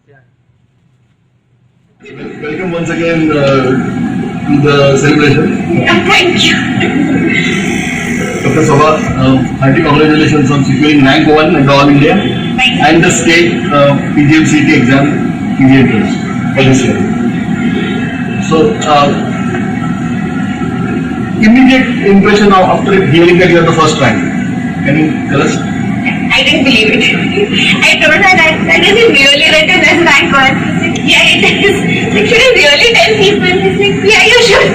Yeah. Welcome once again to the celebration. Thank you. Dr. Sabha, hearty congratulations on securing rank 1 at the All India Thank you. and the state PGMCT exam PG entrance for this year. So, immediate impression after hearing that you are the first rank. Can you tell us? I didn't believe it. I told her that is it really written as rank 1? She said, yeah, it is. Like, should I really tell people? She said, yeah, you should.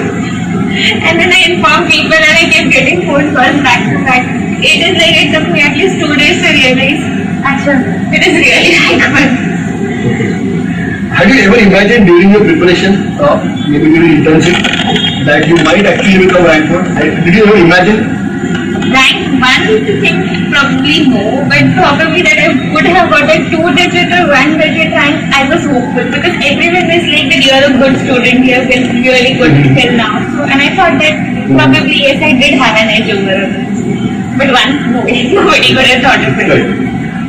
And then I informed people and I kept getting phone calls back to back. It is like it took me at least 2 days to realize, actually, it is really rank 1. Okay. Had you ever imagined during your preparation, maybe during internship, that you might actually become rank 1? Did you ever imagine? Rank 1 to think probably no, but probably that I would have got a 2-digit or 1-digit rank. I was hopeful because everyone is like that you are a good student, you have been really good till now. So, and I thought that probably yes, I did have an edge over others. But one, no, nobody could have thought of it. Right.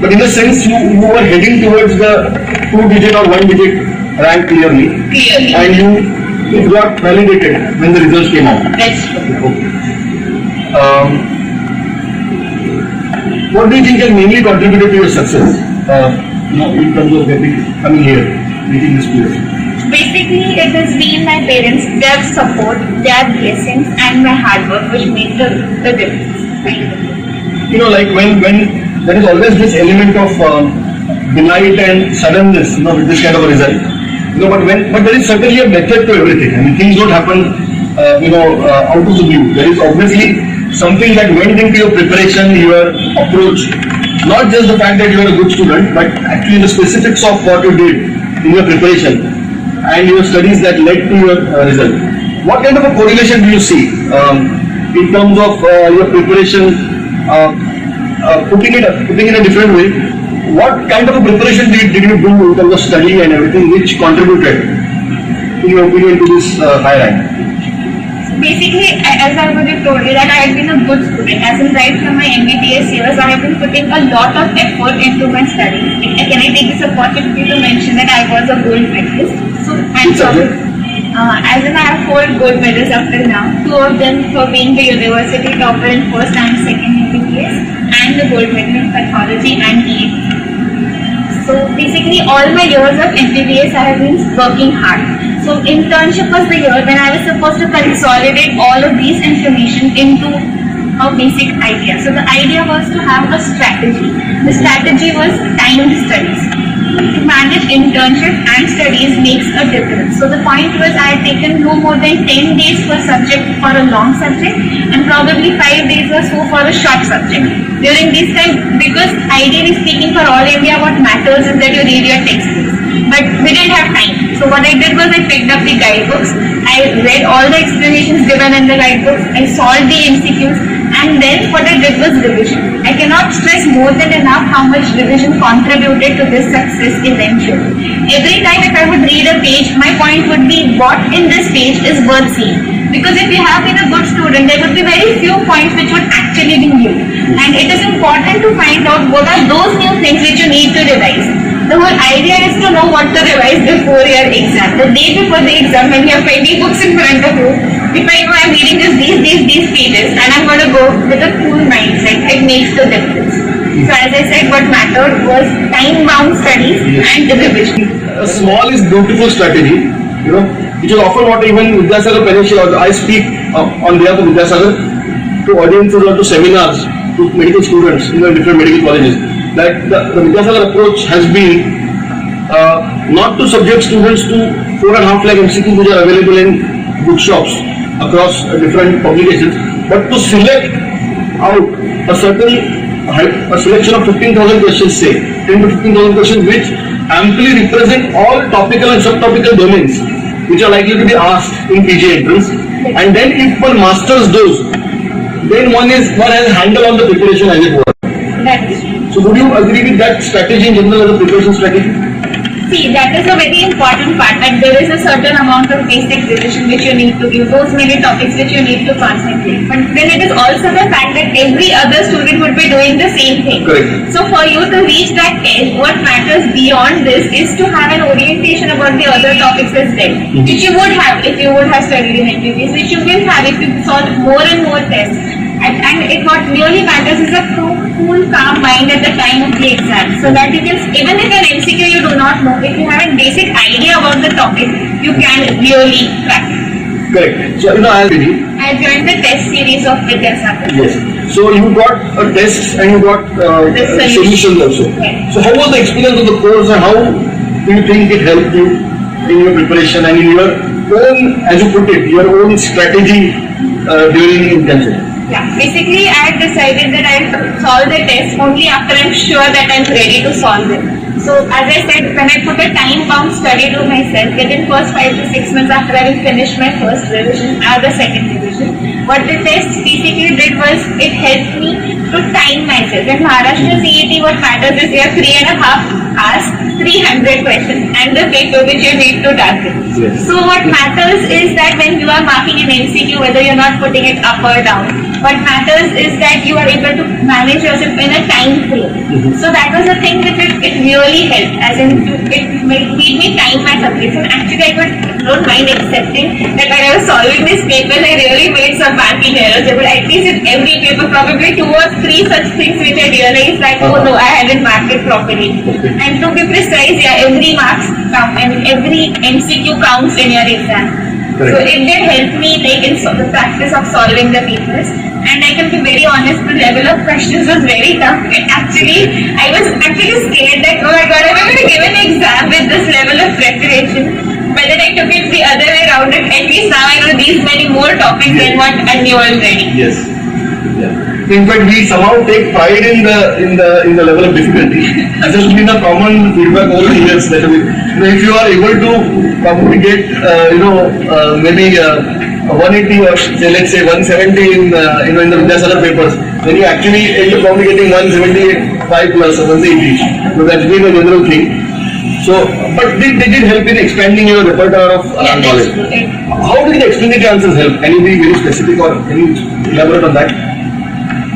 But in a sense, you were heading towards the 2-digit or 1-digit rank clearly. Clearly. And it got validated when the results came out. That's true. Okay. What do you think has mainly contributed to your success? In terms of coming here, reaching this place? Basically, it has been my parents, their support, their blessings, and my hard work which made the difference. Like when there is always this element of delight and suddenness, with this kind of a result. But there is certainly a method to everything. I mean, things don't happen, out of the blue. There is obviously something that went into your preparation, your approach, not just the fact that you are a good student, but actually the specifics of what you did in your preparation and your studies that led to your result. What kind of a correlation do you see in terms of your preparation? Putting it in a different way, what kind of a preparation did you do in terms of study and everything which contributed, in your opinion, to this high rank? Basically, as I would have told you that I had been a good student. As in right from my MBBS years, I have been putting a lot of effort into my studies. Can I take this opportunity to mention that I was a gold medalist? So I'm sorry. As in I have 4 gold medals up till now. 2 of them for being the university topper in first and second MBBS, and the gold medal in pathology and EA. So basically, all my years of MBBS I have been working hard. So internship was the year when I was supposed to consolidate all of these information into a basic idea. So the idea was to have a strategy. The strategy was timed studies. To manage internship and studies makes a difference. So the point was I had taken no more than 10 days per subject for a long subject and probably 5 days or so for a short subject. During this time, because ideally speaking for all India, what matters is that you read your textbooks. But we didn't have time. So what I did was I picked up the guidebooks. I read all the explanations given in the guidebooks. I solved the MCQs. And then what I did was revision. I cannot stress more than enough how much revision contributed to this success eventually. Every time if I would read a page, my point would be what in this page is worth seeing. Because if you have been a good student, there would be very few points which would actually be new. And it is important to find out what are those new things which you need to revise. The whole idea is to know what to revise before your exam. The day before the exam, when you have 20 books in front of you, if I know I'm reading just these pages and I'm going to go with a cool mindset, it makes the difference. So as I said, what mattered was time-bound studies and revision. A small is beautiful strategy, which is often what even Vidyasagar Peninsula, I speak on behalf of Vidyasagar to audiences or to seminars, to medical students in different medical colleges. That the Vidyasagar approach has been not to subject students to 4.5 lakh MCQs which are available in bookshops across different publications, but to select out a selection of 15,000 questions, say 10 to 15,000 questions, which amply represent all topical and subtopical domains which are likely to be asked in PG entrance. And then if one masters those, then one has a handle on the preparation as it were. That is true. So would you agree with that strategy in general as a preparation strategy? See, that is a very important part, that there is a certain amount of basic revision which you need to do, those many topics which you need to concentrate. But then it is also the fact that every other student would be doing the same thing. Correct. So for you to reach that edge, what matters beyond this is to have an orientation about the other topics as well, which you would have if you would have studied in MBBS, which you will have if you solve more and more tests. And what really matters is a cool, calm mind at the time of the exam, so that you can, even if an MCQ you do not know, if you have a basic idea about the topic, you can really crack it. Correct. So, I joined the test series of Vidyasagar. Yes. So you got a test and you got solutions also. Right. So how was the experience of the course and how do you think it helped you in your preparation and in your own, as you put it, your own strategy during internship? Yeah, basically I had decided that I'll solve the test only after I'm sure that I'm ready to solve it. So as I said, when I put a time-bound study to myself, within first 5 to 6 months after I will finish my first revision or the second revision, what the test basically did was it helped me to time myself. In Maharashtra CET, what matters is you have 3.5 hours, 300 questions and the paper which you need to tackle. Yes. So what matters is that when you are marking an MCQ, whether you're not putting it up or down, what matters is that you are able to manage yourself in a time frame. So that was the thing which it really helped, as in it made me time my subjects. And actually I don't mind accepting that when I was solving these papers, I really made some marking errors. But at least in every paper, probably 2 or 3 such things which I realized that, oh no, I hadn't marked it properly. And to be precise, yeah, every marks count. I mean, every MCQ counts in your exam. Correct. So it did help me like in the practice of solving the papers. And I can be very honest, the level of questions was very tough. I was actually scared that, oh my god, am I going to give an exam with this level of preparation? But then I took it the other way around, and at least now I know these many more topics than what I knew already. Yes. Yeah. In fact, we somehow take pride in the level of difficulty. This has been a common feedback over the years that if you are able to probably get maybe 180 or say, let's say 170 in the Vidyasagar papers, then you actually end up probably getting 175 plus or 180. So that's been a general thing. So, but they did help in expanding your repertoire of knowledge. How did the explanatory answers help? Can you be very specific or can you elaborate on that?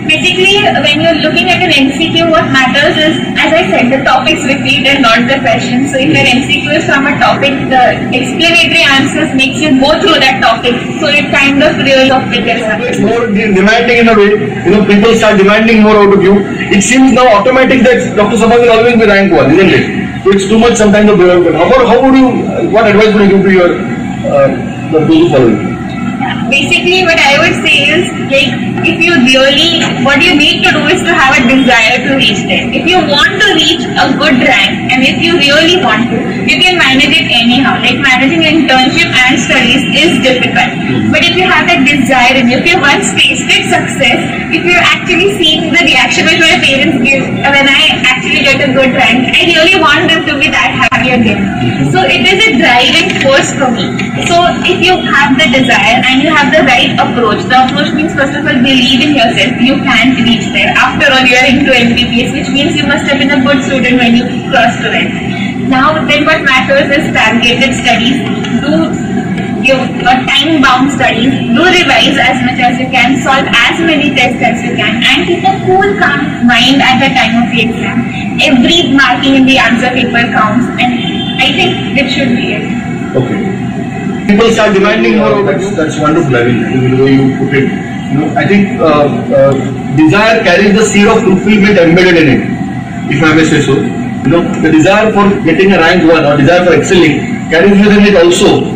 Basically, when you're looking at an MCQ, what matters is, as I said, the topics repeat and not the questions. So if your MCQ is from a topic, the explanatory answers makes you go through that topic. So it kind of really It's more demanding in a way. People start demanding more out of you. It seems now automatic that Dr. Sabha will always be rank 1, isn't it? So it's too much sometimes of development. What advice would you give to your those who follow you? Basically, what I would say is, like, what you need to do is to have a desire to reach there. If you want to reach a good rank, and if you really want to, you can manage it anyhow. Like, managing internship and studies is difficult. But if you have that desire, and if you once tasted success, if you're actually seeing the reaction which my parents give when I actually get a good rank, I really want them to be that happy again. So it is a driving force for me. So if you have the desire and you have the right approach, the approach means first of all believe in yourself, you can reach there. After all, you are into MBBS, which means you must have been a good student when you crossed to it. Now then what matters is targeted studies, do your time-bound studies, do revise as much as you can, solve as many tests as you can, and keep a cool, calm mind at the time of the exam. Every marking in the answer paper counts, and I think that should be it. Okay. People start demanding more. That's wonderful. I mean, the way you put it. I think desire carries the seed of fulfillment embedded in it, if I may say so. The desire for getting a rank 1 or desire for excelling carries within it also,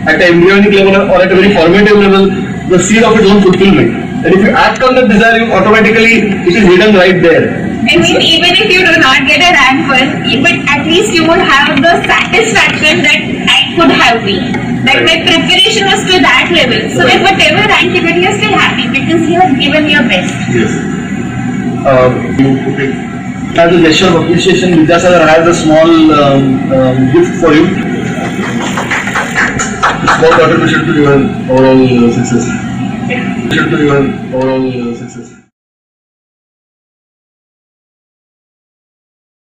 at an embryonic level or at a very formative level, the seed of its own fulfillment. And if you act on that desire, automatically it is hidden right there. I mean, even if you do not get a rank 1, but at least you would have the satisfaction that I could have been. That my preparation was to that level. So that whatever rank you get, you're still happy because you have given your best. Yes. As a gesture of appreciation, Vidyasagar has a small gift for you. Small contribution to your overall success. Contribution to your overall success.